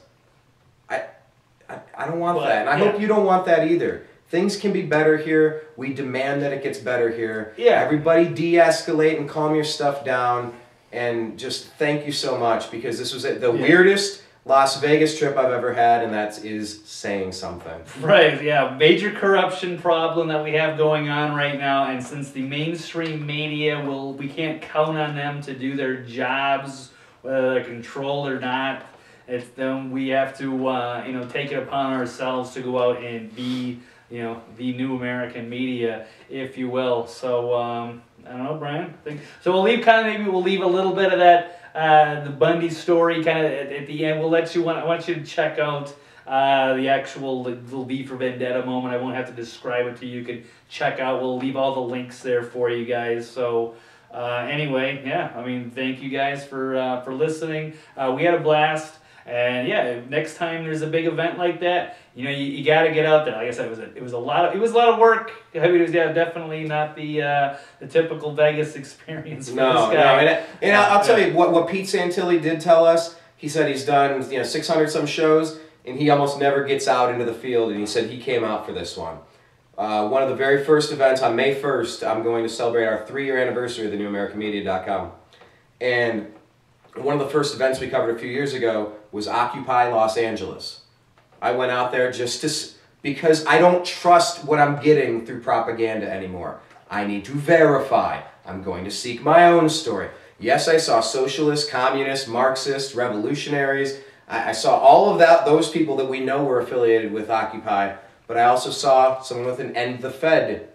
I don't want that, and I hope you don't want that either. Things can be better here. We demand that it gets better here. Yeah. Everybody de-escalate and calm your stuff down, and just thank you so much, because this was the weirdest Las Vegas trip I've ever had, and that is saying something. Right, yeah. Major corruption problem that we have going on right now, and since the mainstream media, we can't count on them to do their jobs, whether they're controlled or not. It's them. We have to, take it upon ourselves to go out and be, the New American Media, if you will. So, I don't know, Brian. So we'll leave a little bit of that. The Bundy story kind of at the end. I want you to check out the actual little V for Vendetta moment. I won't have to describe it to you. You can check out. We'll leave all the links there for you guys. So anyway, thank you guys for listening. We had a blast. And yeah, next time there's a big event like that, you got to get out there. Like I said, it was a lot of work. I mean, it was definitely not the typical Vegas experience for this guy. And I'll tell you what Pete Santilli did tell us. He said he's done 600 some shows, and he almost never gets out into the field. And he said he came out for this one. One of the very first events on May 1st, I'm going to celebrate our 3-year anniversary of the NewAmericanMedia.com, and one of the first events we covered a few years ago was Occupy Los Angeles. I went out there because I don't trust what I'm getting through propaganda anymore. I need to verify. I'm going to seek my own story. Yes, I saw socialists, communists, Marxists, revolutionaries. I saw all of those people that we know were affiliated with Occupy, but I also saw someone with an End the Fed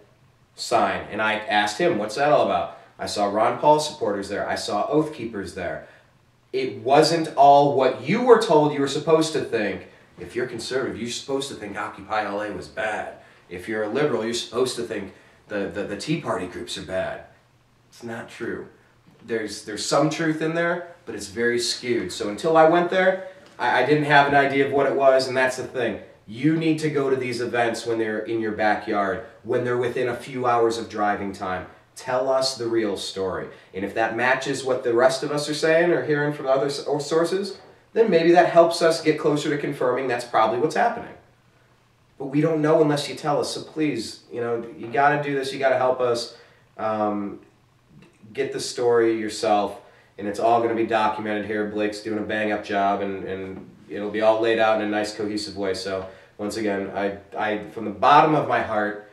sign, and I asked him, what's that all about? I saw Ron Paul supporters there. I saw Oath Keepers there. It wasn't all what you were told you were supposed to think. If you're conservative, you're supposed to think Occupy LA was bad. If you're a liberal, you're supposed to think the Tea Party groups are bad. It's not true. There's some truth in there, but it's very skewed. So until I went there, I didn't have an idea of what it was, and that's the thing. You need to go to these events when they're in your backyard, when they're within a few hours of driving time. Tell us the real story. And if that matches what the rest of us are saying or hearing from other sources, then maybe that helps us get closer to confirming that's probably what's happening. But we don't know unless you tell us. So please, you got to do this. You got to help us get the story yourself. and it's all going to be documented here. Blake's doing a bang-up job, and it'll be all laid out in a nice, cohesive way. So once again, I from the bottom of my heart,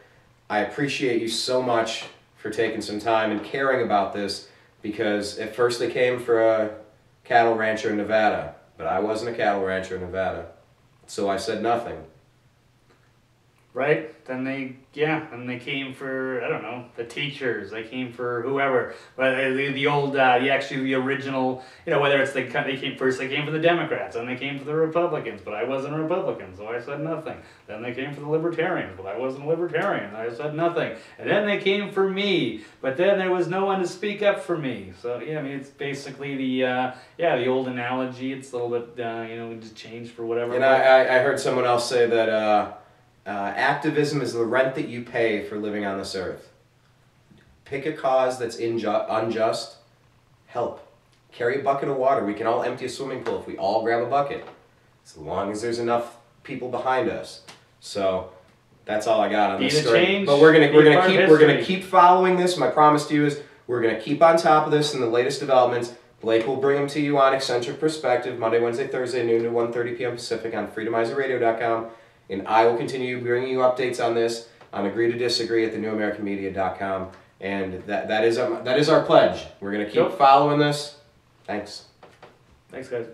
I appreciate you so much for taking some time and caring about this, because at first they came for a cattle rancher in Nevada, but I wasn't a cattle rancher in Nevada, so I said nothing. Right? Then they came for, I don't know, the teachers. They came for whoever. But the old, actually the original, whether it's they came first, they came for the Democrats, and they came for the Republicans, but I wasn't a Republican, so I said nothing. Then they came for the Libertarians, but I wasn't a Libertarian, I said nothing. And then they came for me, but then there was no one to speak up for me. So yeah, I mean, it's basically the old analogy. It's a little bit, just changed for whatever. And I heard someone else say that activism is the rent that you pay for living on this earth. Pick a cause that's unjust, help. Carry a bucket of water. We can all empty a swimming pool if we all grab a bucket, as long as there's enough people behind us. So that's all I got on this story. But we're gonna keep following this. My promise to you is we're gonna keep on top of this and the latest developments. Blake will bring them to you on Eccentric Perspective, Monday, Wednesday, Thursday, noon to 1:30 p.m. Pacific on freedomizerradio.com. And I will continue bringing you updates on this on Agree to Disagree at thenewamericanmedia.com. And that is our pledge. We're going to keep following this. Thanks. Thanks, guys.